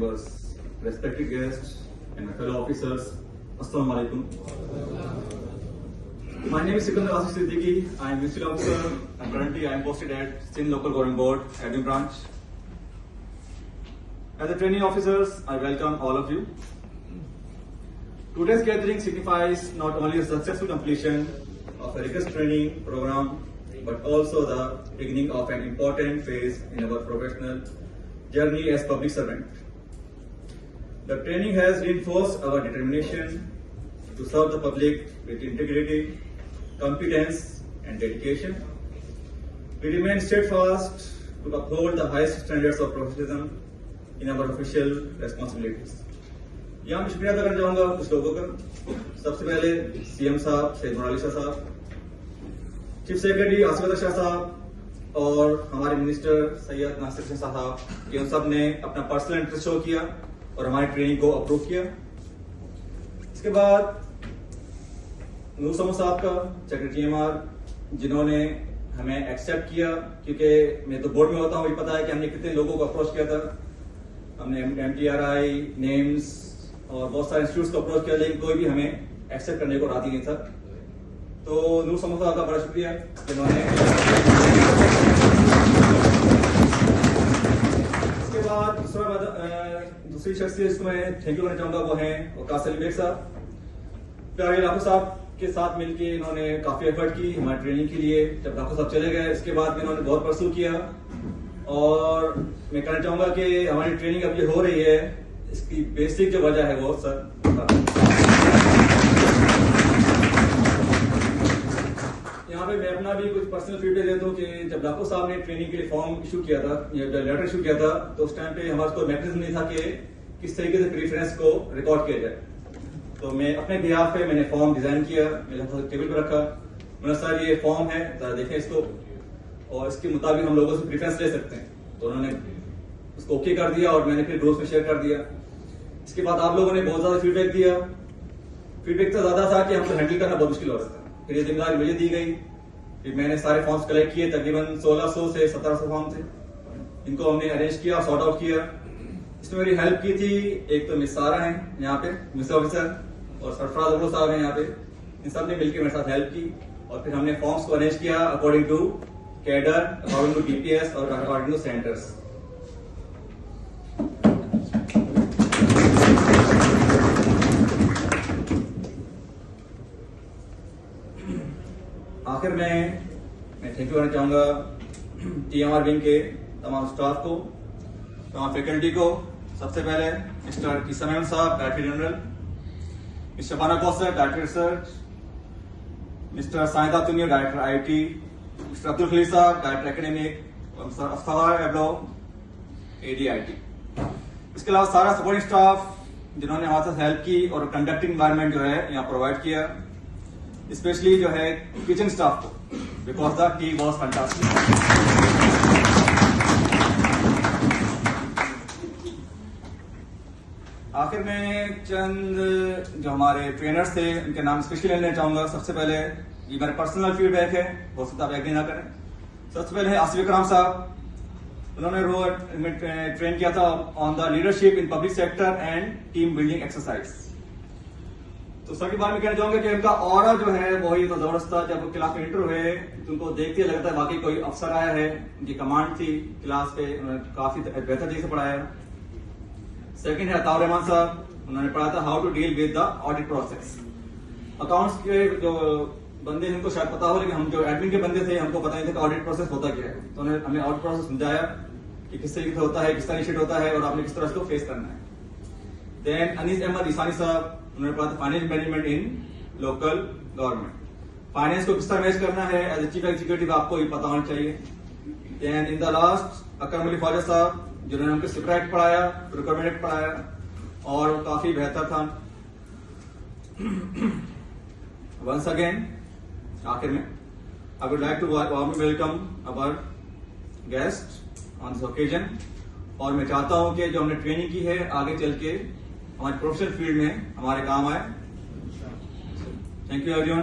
members, respected guests, and my fellow officers, Assalamu alaikum. My name is Sikandar Asif Siddiqui. I am Municipal Officer and currently I am posted at Sindh Local Government Board, Admin Branch. As the training officers, I welcome all of you. Today's gathering signifies not only the successful completion of a rigorous training program, but also the beginning of an important phase in our professional journey as public servant. The training has reinforced our determination to serve the public with integrity, competence, and dedication. We remain steadfast to uphold the highest standards of professionalism in our official responsibilities. यहाँ मैं शुक्रिया अदा करना चाहूँगा कुछ लोगों का। सबसे पहले सीएम साहब सैयद नूर अली शाह साहब, चीफ सेक्रेटरी आसिफ अली शाह साहब और हमारे मिनिस्टर सैयद नासिर हुसैन साहब, ये उन सब ने अपना पर्सनल इंटरेस्ट शो किया और हमारी ट्रेनिंग को अप्रूव किया। इसके बाद नूर समो साहब का सेक्रेटरी एमआर, जिन्होंने हमें एक्सेप्ट किया, क्योंकि मैं तो बोर्ड में होता हूँ, मुझे पता है कि हमने कितने लोगों को अप्रोच किया था। हमने MTRI, नेम्स और बहुत सारे इंस्टीट्यूट्स को अप्रोच किया, लेकिन कोई भी हमें एक्सेप्ट करने को राजी नहीं था। तो नूर समो साहब का बड़ा शुक्रिया जिन्होंने। इसके बाद दूसरी शख्सियत जिसको मैं थैंक यू करना चाहूंगा वो है वकास अली बेग साहब। प्यारे लाखो साहब के साथ मिलकर इन्होंने काफी एफर्ट की हमारी ट्रेनिंग के लिए। जब लाखो साहब चले गए इसके बाद इन्होंने बहुत परसू किया और मैं कहना चाहूंगा कि हमारी ट्रेनिंग अब ये हो रही है, इसकी बेसिक जो वजह है वो सर यहाँ पे मैं अपना भी कुछ पर्सनल फीडबैक देता हूँ कि जब लाखो साहब ने ट्रेनिंग के लिए फॉर्म इशू किया था या लेटर इशू किया था, तो उस टाइम पे हमारे को मैकेनिज्म नहीं था कि किस तरीके से प्रेफरेंस को रिकॉर्ड किया जाए। तो मैं अपने बिहाफ पे मैंने फॉर्म डिजाइन किया, मेरे टेबल पे रखा। मैंने सर ये फॉर्म है, जरा देखें इसको और इसके मुताबिक हम लोगों से प्रेफरेंस ले सकते हैं। तो उन्होंने उसको ओके कर दिया और मैंने फिर ग्रुप्स में शेयर कर दिया। इसके बाद आप लोगों ने बहुत ज्यादा फीडबैक दिया। फीडबैक तो ज्यादा था कि हमको हैंडल करना बहुत मुश्किल हो रहा था। फिर ये जिम्मेदारी मुझे दी गई। फिर मैंने सारे फॉर्म्स कलेक्ट किए, तकरीबन 1600 से 1700 फॉर्म थे। इनको हमने अरेंज किया, सॉर्ट आउट किया। इसमें मेरी हेल्प की थी एक तो मिस सारा है यहाँ पे मिस ऑफिसर, और सरफराज अब्दुल साहब हैं यहाँ पे। इन सब ने मिलकर मेरे साथ हेल्प की और फिर हमने फॉर्म्स को अरेंज किया according to cadre, according to DPS और अकॉर्डिंग टू सेंटर्स। आखिर में मैं थैंक यू करना चाहूंगा TMR विंग के तमाम स्टाफ को, तमाम फैकल्टी को। सबसे पहले मिस्टर किसम साहब director general, mister Shabana Kausar director research, mister Saida Tuniya director IT, mister Abdul Khalil साहब डायरेक्टर एकेडमिक और मिस्टर अफ्तार एब्लो AD/IT। इसके अलावा सारा सपोर्टिंग स्टाफ जिन्होंने हमारे साथ हेल्प की और कंडक्टिंग एनवायरनमेंट जो है यहाँ प्रोवाइड किया, स्पेशली जो है किचन स्टाफ को, because the tea was fantastic. आखिर में चंद जो हमारे ट्रेनर्स थे उनके नाम स्पेशली लेना चाहूंगा। सबसे पहले ये मेरा पर्सनल फीडबैक है, हो सकता है आप एग्री ना करें। सबसे पहले है आसिफ इकराम साहब, उन्होंने ट्रेन किया था on the leadership in public sector and team building exercise. तो सर के बारे में कहना चाहूंगा कि उनका ऑरा जो है वही तो जबरदस्त था। जब वो क्लास में इंटर हुए तो उनको देखते लगता है वाकई कोई अफसर आया है, उनकी कमांड थी क्लास पे, उन्होंने काफी बेहतर तरीके से पढ़ाया। सेकंड है अताउर रहमान साहब, उन्होंने पढ़ाया था how to deal with the audit process. Accounts के जो बंदे हैं उनको शायद पता हो, लेकिन हम जो एडमिन के बंदे थे हमको पता नहीं था कि ऑडिट प्रोसेस होता क्या है। तो उन्होंने हमें ऑडिट प्रोसेस समझाया कि किस तरीके से होता है, किस तरह इनिशिएट होता है और आपने किस तरह इसको फेस करना है। देन अनीस अहमद ईसानी साहब, उन्होंने पढ़ा था फाइनेंस मैनेजमेंट इन लोकल गवर्नमेंट। फाइनेंस को किस तरह मैनेज करना है एज ए चीफ एग्जीक्यूटिव आपको ये पता होना चाहिए। Then in the last Akram Ali Khwaja साहब, जिन्होंने हमको सिपरा एक्ट पढ़ाया, रिक्वायरमेंट एक्ट पढ़ाया और काफी बेहतर था। वंस अगेन आखिर में I would like to warmly welcome our guest on this occasion. और मैं चाहता हूं कि जो हमने ट्रेनिंग की है आगे चल के हमारे प्रोफेशनल फील्ड में हमारे काम आए। Thank you everyone.